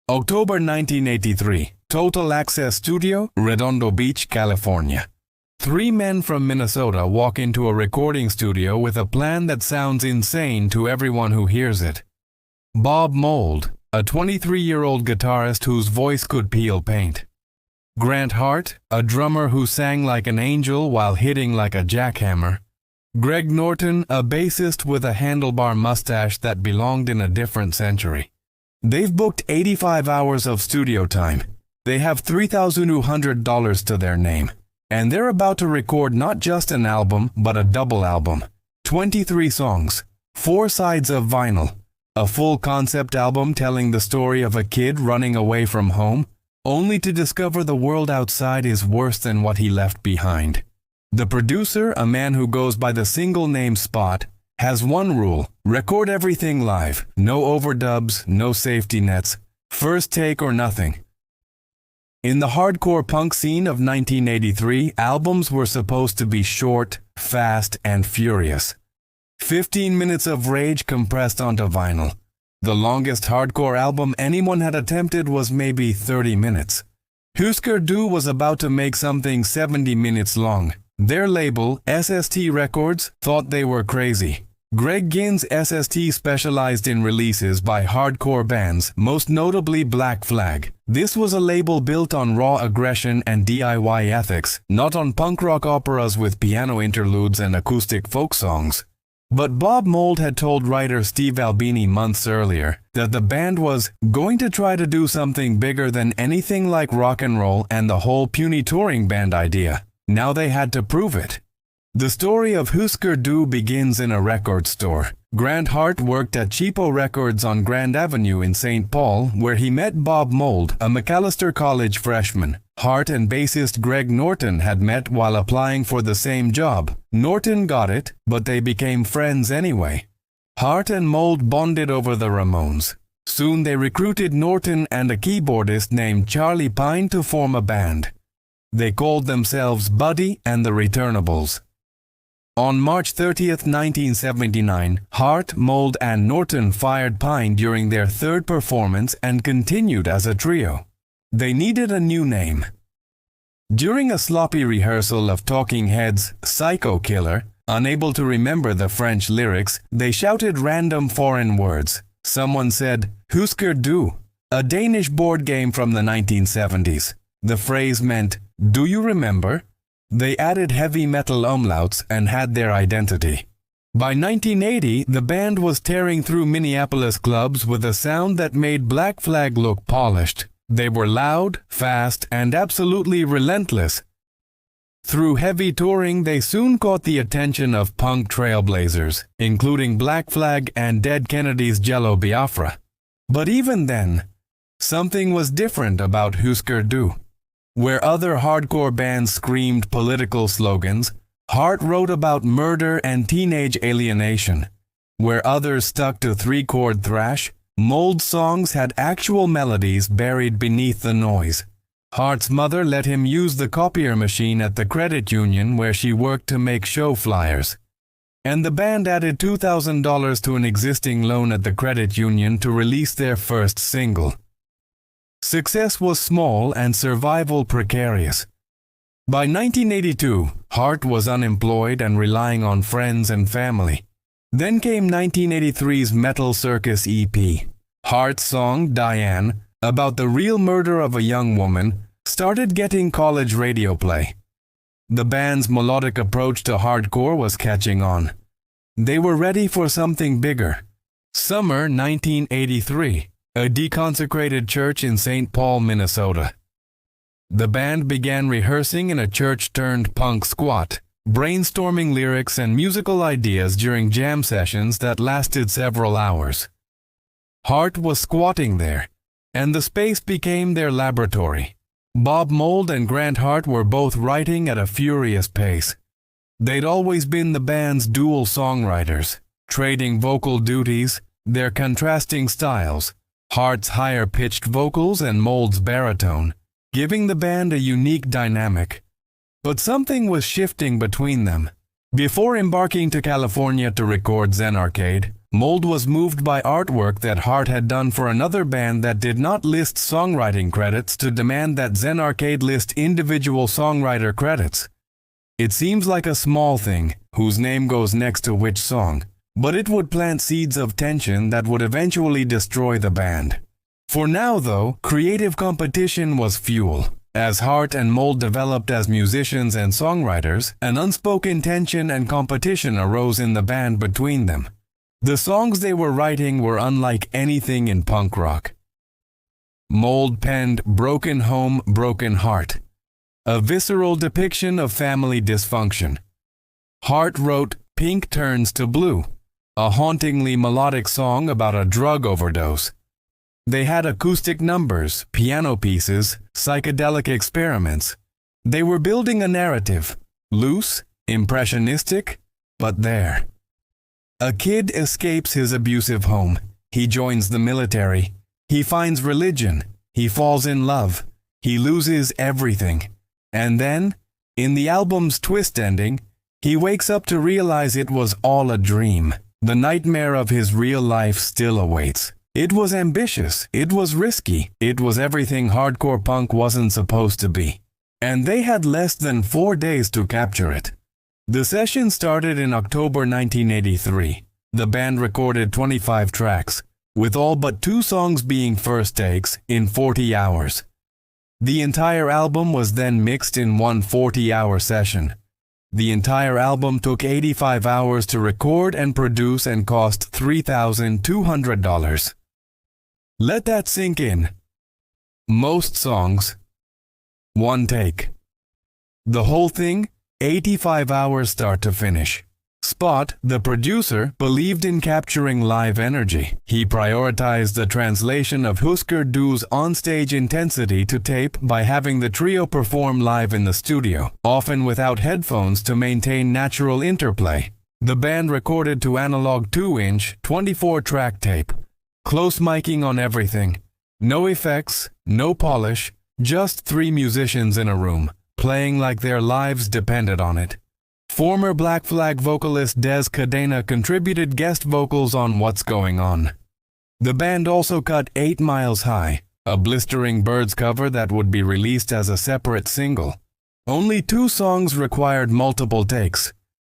October 1983. Total Access Studio, Redondo Beach, California. Three men from Minnesota walk into a recording studio with a plan that sounds insane to everyone who hears it. Bob Mould, a 23-year-old guitarist whose voice could peel paint. Grant Hart, a drummer who sang like an angel while hitting like a jackhammer. Greg Norton, a bassist with a handlebar mustache that belonged in a different century. They've booked 85 hours of studio time. They have $3,200 to their name. And they're about to record not just an album, but a double album. 23 songs, 4 sides of vinyl, a full concept album telling the story of a kid running away from home, only to discover the world outside is worse than what he left behind. The producer, a man who goes by the single name Spot, has one rule: record everything live, no overdubs, no safety nets, first take or nothing. In the hardcore punk scene of 1983, albums were supposed to be short, fast, and furious. 15 minutes of rage compressed onto vinyl. The longest hardcore album anyone had attempted was maybe 30 minutes. Hüsker Dü was about to make something 70 minutes long. Their label, SST Records, thought they were crazy. Greg Ginn's SST specialized in releases by hardcore bands, most notably Black Flag. This was a label built on raw aggression and DIY ethics, not on punk rock operas with piano interludes and acoustic folk songs. But Bob Mould had told writer Steve Albini months earlier that the band was going to try to do something bigger than anything like rock and roll and the whole puny touring band idea. Now they had to prove it. The story of Hüsker Dü begins in a record store. Grant Hart worked at Cheapo Records on Grand Avenue in St. Paul, where he met Bob Mould, a Macalester College freshman. Hart and bassist Greg Norton had met while applying for the same job. Norton got it, but they became friends anyway. Hart and Mould bonded over the Ramones. Soon they recruited Norton and a keyboardist named Charlie Pine to form a band. They called themselves Buddy and the Returnables. On March 30, 1979, Hart, Mould, and Norton fired Pine during their third performance and continued as a trio. They needed a new name. During a sloppy rehearsal of Talking Heads' Psycho Killer, unable to remember the French lyrics, they shouted random foreign words. Someone said, "Hüsker Dü," a Danish board game from the 1970s. The phrase meant, "Do you remember?" They added heavy metal umlauts and had their identity. By 1980, the band was tearing through Minneapolis clubs with a sound that made Black Flag look polished. They were loud, fast, and absolutely relentless. Through heavy touring, they soon caught the attention of punk trailblazers, including Black Flag and Dead Kennedys' Jello Biafra. But even then, something was different about Hüsker Dü. Where other hardcore bands screamed political slogans, Hart wrote about murder and teenage alienation. Where others stuck to 3-chord thrash, Mould's songs had actual melodies buried beneath the noise. Hart's mother let him use the copier machine at the credit union where she worked to make show flyers. And the band added $2,000 to an existing loan at the credit union to release their first single. Success was small and survival precarious. By 1982, Hart was unemployed and relying on friends and family. Then came 1983's Metal Circus EP. Hart's song, Diane, about the real murder of a young woman, started getting college radio play. The band's melodic approach to hardcore was catching on. They were ready for something bigger. Summer 1983. A deconsecrated church in St. Paul, Minnesota. The band began rehearsing in a church-turned-punk squat, brainstorming lyrics and musical ideas during jam sessions that lasted several hours. Hart was squatting there, and the space became their laboratory. Bob Mould and Grant Hart were both writing at a furious pace. They'd always been the band's dual songwriters, trading vocal duties, their contrasting styles, Hart's higher-pitched vocals and Mould's baritone, giving the band a unique dynamic. But something was shifting between them. Before embarking to California to record Zen Arcade, Mold was moved by artwork that Hart had done for another band that did not list songwriting credits to demand that Zen Arcade list individual songwriter credits. It seems like a small thing, whose name goes next to which song, but it would plant seeds of tension that would eventually destroy the band. For now, though, creative competition was fuel. As Hart and Mold developed as musicians and songwriters, an unspoken tension and competition arose in the band between them. The songs they were writing were unlike anything in punk rock. Mold penned Broken Home, Broken Heart, a visceral depiction of family dysfunction. Hart wrote Pink Turns to Blue, a hauntingly melodic song about a drug overdose. They had acoustic numbers, piano pieces, psychedelic experiments. They were building a narrative, loose, impressionistic, but there. A kid escapes his abusive home. He joins the military. He finds religion. He falls in love. He loses everything. And then, in the album's twist ending, he wakes up to realize it was all a dream. The nightmare of his real life still awaits. It was ambitious. It was risky. It was everything hardcore punk wasn't supposed to be. And they had less than 4 days to capture it. The session started in October 1983. The band recorded 25 tracks, with all but 2 songs being first takes, in 40 hours. The entire album was then mixed in one 40-hour session. The entire album took 85 hours to record and produce and cost $3,200. Let that sink in. Most songs, 1 take. The whole thing, 85 hours start to finish. Spot, the producer, believed in capturing live energy. He prioritized the translation of Hüsker Dü's onstage intensity to tape by having the trio perform live in the studio, often without headphones to maintain natural interplay. The band recorded to analog 2-inch, 24-track tape. Close miking on everything. No effects, no polish, just 3 musicians in a room, playing like their lives depended on it. Former Black Flag vocalist Des Cadena contributed guest vocals on What's Going On. The band also cut 8 Miles High, a blistering Byrds cover that would be released as a separate single. Only 2 songs required multiple takes.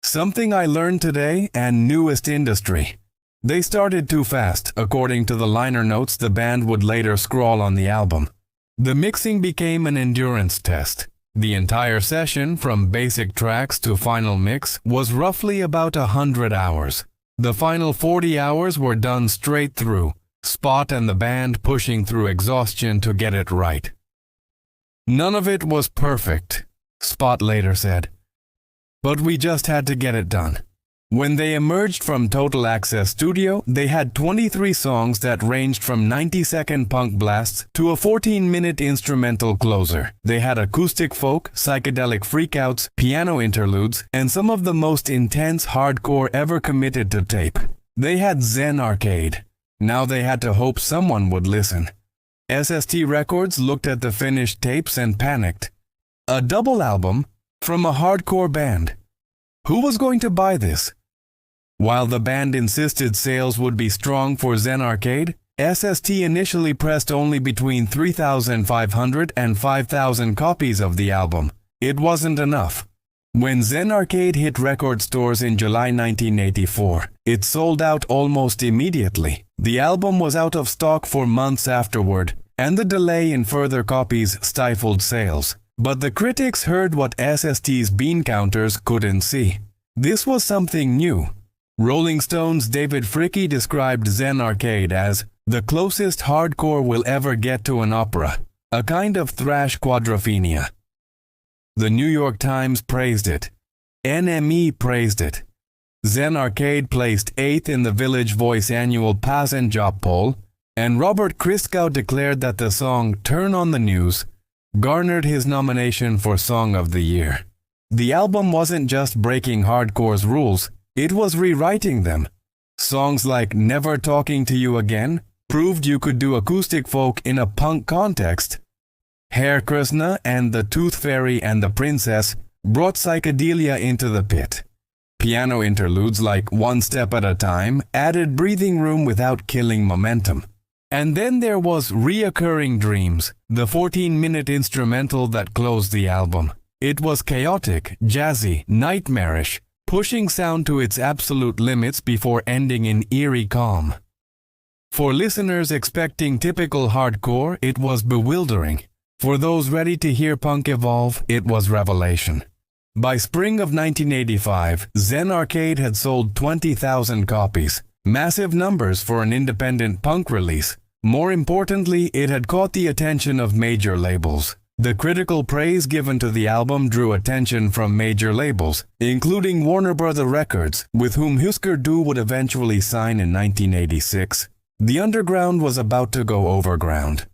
Something I Learned Today and Newest Industry. They started too fast, according to the liner notes the band would later scrawl on the album. The mixing became an endurance test. The entire session, from basic tracks to final mix, was roughly about 100 hours. The final 40 hours were done straight through, Spot and the band pushing through exhaustion to get it right. None of it was perfect, Spot later said. But we just had to get it done. When they emerged from Total Access Studio, they had 23 songs that ranged from 90-second punk blasts to a 14-minute instrumental closer. They had acoustic folk, psychedelic freakouts, piano interludes, and some of the most intense hardcore ever committed to tape. They had Zen Arcade. Now they had to hope someone would listen. SST Records looked at the finished tapes and panicked. A double album from a hardcore band. Who was going to buy this? While the band insisted sales would be strong for Zen Arcade, SST initially pressed only between 3,500 and 5,000 copies of the album. It wasn't enough. When Zen Arcade hit record stores in July 1984, it sold out almost immediately. The album was out of stock for months afterward, and the delay in further copies stifled sales. But the critics heard what SST's bean counters couldn't see. This was something new. Rolling Stone's David Fricke described Zen Arcade as the closest hardcore will ever get to an opera, a kind of thrash quadrophenia. The New York Times praised it. NME praised it. Zen Arcade placed 8th in the Village Voice annual Pass and Job poll, and Robert Christgau declared that the song Turn on the News garnered his nomination for Song of the Year. The album wasn't just breaking hardcore's rules, it was rewriting them. Songs like Never Talking to You Again proved you could do acoustic folk in a punk context. Hare Krishna and the Tooth Fairy and the Princess brought psychedelia into the pit. Piano interludes like One Step at a Time added breathing room without killing momentum. And then there was Reoccurring Dreams, the 14-minute instrumental that closed the album. It was chaotic, jazzy, nightmarish, pushing sound to its absolute limits before ending in eerie calm. For listeners expecting typical hardcore, it was bewildering. For those ready to hear punk evolve, it was revelation. By spring of 1985, Zen Arcade had sold 20,000 copies, massive numbers for an independent punk release. More importantly, it had caught the attention of major labels. The critical praise given to the album drew attention from major labels, including Warner Bros. Records, with whom Hüsker Dü would eventually sign in 1986. The underground was about to go overground.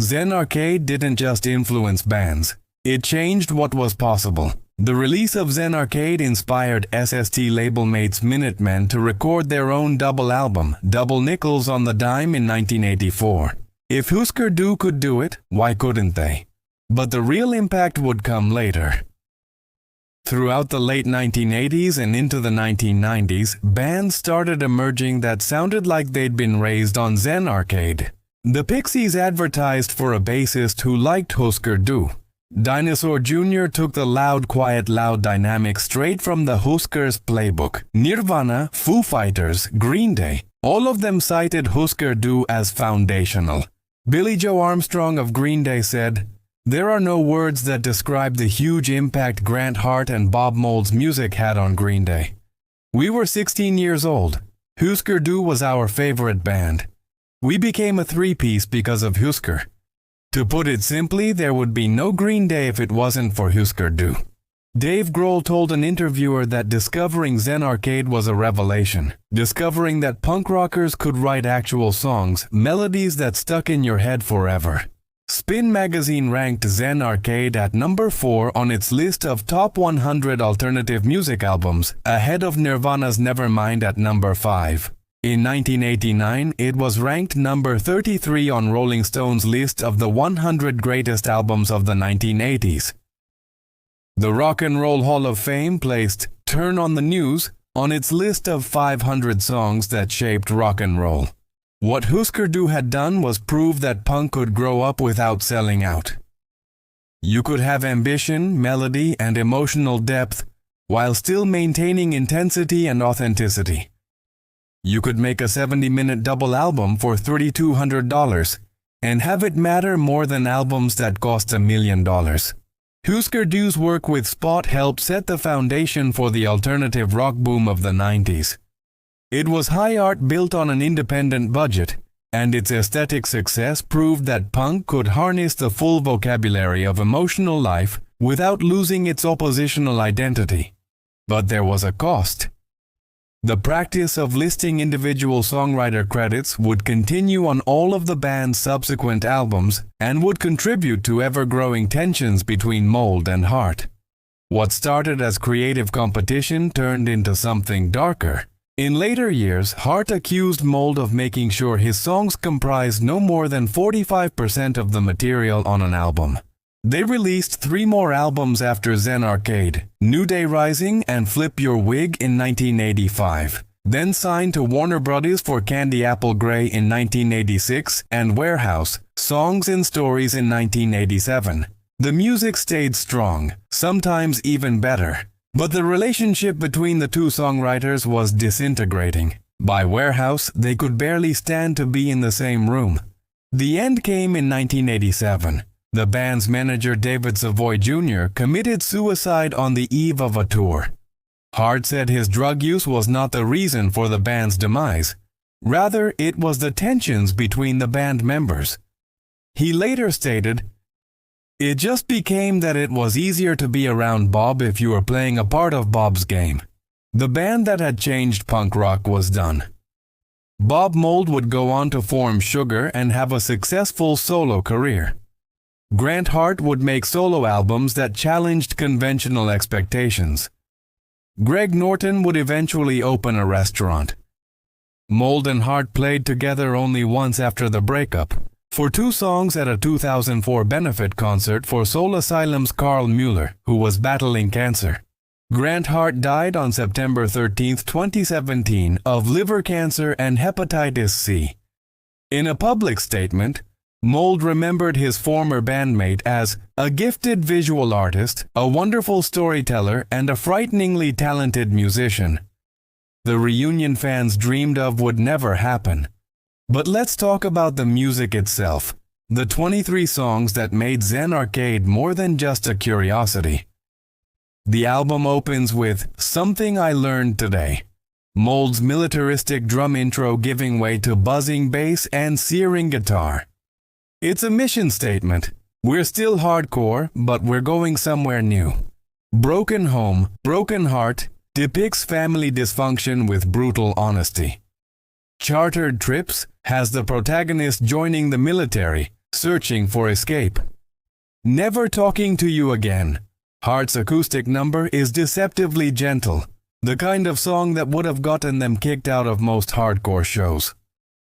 Zen Arcade didn't just influence bands, it changed what was possible. The release of Zen Arcade inspired SST label mates Minutemen to record their own double album, Double Nickels on the Dime, in 1984. If Hüsker Dü could do it, why couldn't they? But the real impact would come later. Throughout the late 1980s and into the 1990s, bands started emerging that sounded like they'd been raised on Zen Arcade. The Pixies advertised for a bassist who liked Hüsker Dü. Dinosaur Jr. took the loud, quiet, loud dynamic straight from the Hüsker's playbook. Nirvana, Foo Fighters, Green Day, all of them cited Hüsker Dü as foundational. Billy Joe Armstrong of Green Day said, "There are no words that describe the huge impact Grant Hart and Bob Mould's music had on Green Day. We were 16 years old. Hüsker Dü was our favorite band. We became a three-piece because of Hüsker. To put it simply, there would be no Green Day if it wasn't for Hüsker Dü." Dave Grohl told an interviewer that discovering Zen Arcade was a revelation, discovering that punk rockers could write actual songs, melodies that stuck in your head forever. Spin magazine ranked Zen Arcade at number 4 on its list of top 100 alternative music albums, ahead of Nirvana's Nevermind at number 5. In 1989, it was ranked number 33 on Rolling Stone's list of the 100 greatest albums of the 1980s. The Rock and Roll Hall of Fame placed Turn on the News on its list of 500 songs that shaped rock and roll. What Hüsker Dü had done was prove that punk could grow up without selling out. You could have ambition, melody, and emotional depth while still maintaining intensity and authenticity. You could make a 70-minute double album for $3,200 and have it matter more than albums that cost $1 million. Hüsker Dü's work with Spot helped set the foundation for the alternative rock boom of the 90s. It was high art built on an independent budget, and its aesthetic success proved that punk could harness the full vocabulary of emotional life without losing its oppositional identity. But there was a cost. The practice of listing individual songwriter credits would continue on all of the band's subsequent albums and would contribute to ever-growing tensions between Mould and Hart. What started as creative competition turned into something darker. In later years, Hart accused Mould of making sure his songs comprised no more than 45% of the material on an album. They released 3 more albums after Zen Arcade, New Day Rising and Flip Your Wig in 1985, then signed to Warner Bros. For Candy Apple Grey in 1986 and Warehouse, Songs and Stories in 1987. The music stayed strong, sometimes even better, but the relationship between the two songwriters was disintegrating. By Warehouse, they could barely stand to be in the same room. The end came in 1987. The band's manager David Savoy Jr. committed suicide on the eve of a tour. Hart said his drug use was not the reason for the band's demise. Rather, it was the tensions between the band members. He later stated, "It just became that it was easier to be around Bob if you were playing a part of Bob's game." The band that had changed punk rock was done. Bob Mould would go on to form Sugar and have a successful solo career. Grant Hart would make solo albums that challenged conventional expectations. Greg Norton would eventually open a restaurant. Mould and Hart played together only once after the breakup, for 2 songs at a 2004 benefit concert for Soul Asylum's Carl Mueller, who was battling cancer. Grant Hart died on September 13, 2017 of liver cancer and hepatitis C. In a public statement, Mould remembered his former bandmate as a gifted visual artist, a wonderful storyteller, and a frighteningly talented musician. The reunion fans dreamed of would never happen. But let's talk about the music itself, the 23 songs that made Zen Arcade more than just a curiosity. The album opens with Something I Learned Today, Mould's militaristic drum intro giving way to buzzing bass and searing guitar. It's a mission statement. We're still hardcore, but we're going somewhere new. Broken Home, Broken Heart depicts family dysfunction with brutal honesty. Chartered Trips has the protagonist joining the military, searching for escape. Never Talking to You Again, Hart's acoustic number is deceptively gentle, the kind of song that would have gotten them kicked out of most hardcore shows.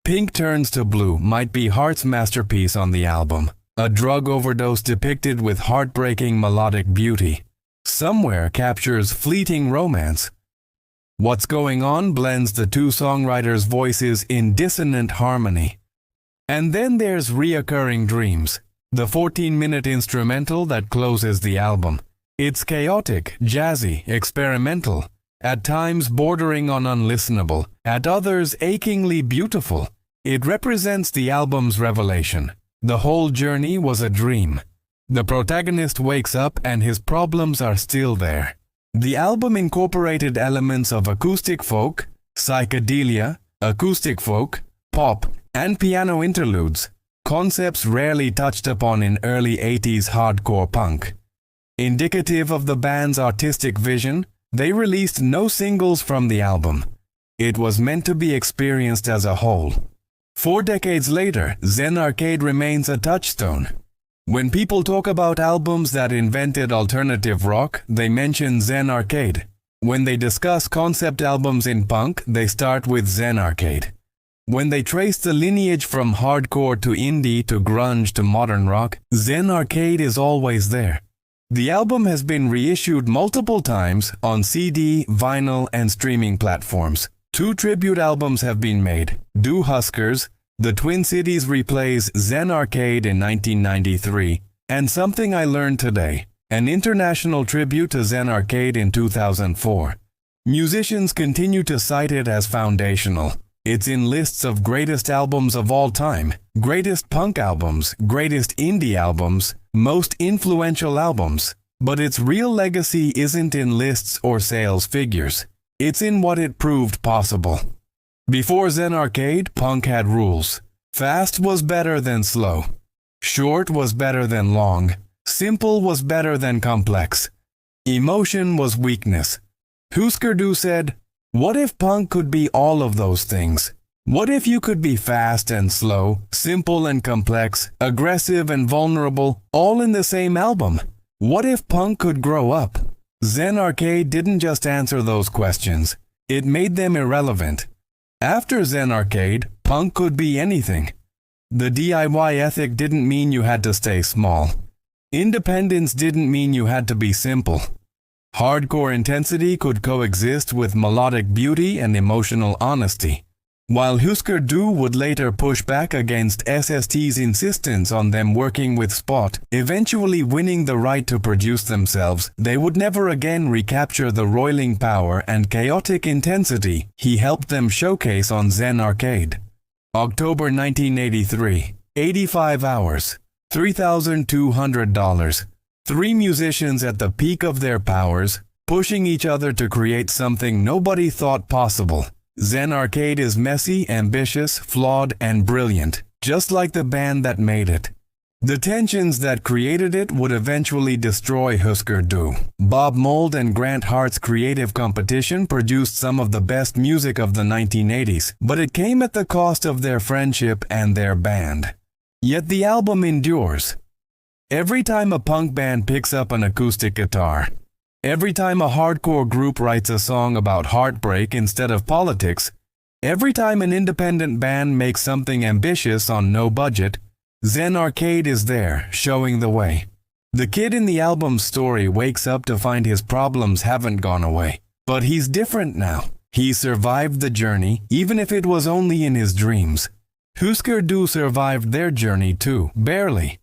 Pink Turns to Blue might be Hart's masterpiece on the album, a drug overdose depicted with heartbreaking melodic beauty. Somewhere captures fleeting romance. What's Going On blends the two songwriters' voices in dissonant harmony. And then there's Reoccurring Dreams, the 14-minute instrumental that closes the album. It's chaotic, jazzy, experimental, at times bordering on unlistenable, at others achingly beautiful. It represents the album's revelation. The whole journey was a dream. The protagonist wakes up and his problems are still there. The album incorporated elements of acoustic folk, psychedelia, acoustic folk, pop, and piano interludes, concepts rarely touched upon in early 80s hardcore punk. Indicative of the band's artistic vision, they released no singles from the album. It was meant to be experienced as a whole. 4 decades later, Zen Arcade remains a touchstone. When people talk about albums that invented alternative rock, they mention Zen Arcade. When they discuss concept albums in punk, they start with Zen Arcade. When they trace the lineage from hardcore to indie to grunge to modern rock, Zen Arcade is always there. The album has been reissued multiple times on CD, vinyl, and streaming platforms. 2 tribute albums have been made. Do Huskers, The Twin Cities replays Zen Arcade in 1993, and Something I Learned Today, an international tribute to Zen Arcade in 2004. Musicians continue to cite it as foundational. It's in lists of greatest albums of all time, greatest punk albums, greatest indie albums, most influential albums. But its real legacy isn't in lists or sales figures. It's in what it proved possible. Before Zen Arcade, punk had rules. Fast was better than slow. Short was better than long. Simple was better than complex. Emotion was weakness. Hüsker Dü said, "What if punk could be all of those things? What if you could be fast and slow, simple and complex, aggressive and vulnerable, all in the same album? What if punk could grow up?" Zen Arcade didn't just answer those questions. It made them irrelevant. After Zen Arcade, punk could be anything. The DIY ethic didn't mean you had to stay small. Independence didn't mean you had to be simple. Hardcore intensity could coexist with melodic beauty and emotional honesty. While Hüsker Dü would later push back against SST's insistence on them working with Spot, eventually winning the right to produce themselves, they would never again recapture the roiling power and chaotic intensity he helped them showcase on Zen Arcade. October 1983, 85 hours, $3,200. 3 musicians at the peak of their powers, pushing each other to create something nobody thought possible. Zen Arcade is messy, ambitious, flawed, and brilliant, just like the band that made it. The tensions that created it would eventually destroy Hüsker Dü. Bob Mould and Grant Hart's creative competition produced some of the best music of the 1980s, but it came at the cost of their friendship and their band. Yet the album endures. Every time a punk band picks up an acoustic guitar, every time a hardcore group writes a song about heartbreak instead of politics, every time an independent band makes something ambitious on no budget, Zen Arcade is there, showing the way. The kid in the album's story wakes up to find his problems haven't gone away. But he's different now. He survived the journey, even if it was only in his dreams. Hüsker Dü survived their journey too, barely.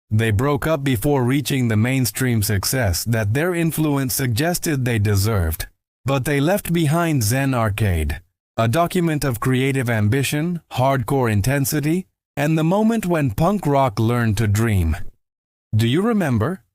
They broke up before reaching the mainstream success that their influence suggested they deserved. But they left behind Zen Arcade, a document of creative ambition, hardcore intensity, and the moment when punk rock learned to dream. Do you remember?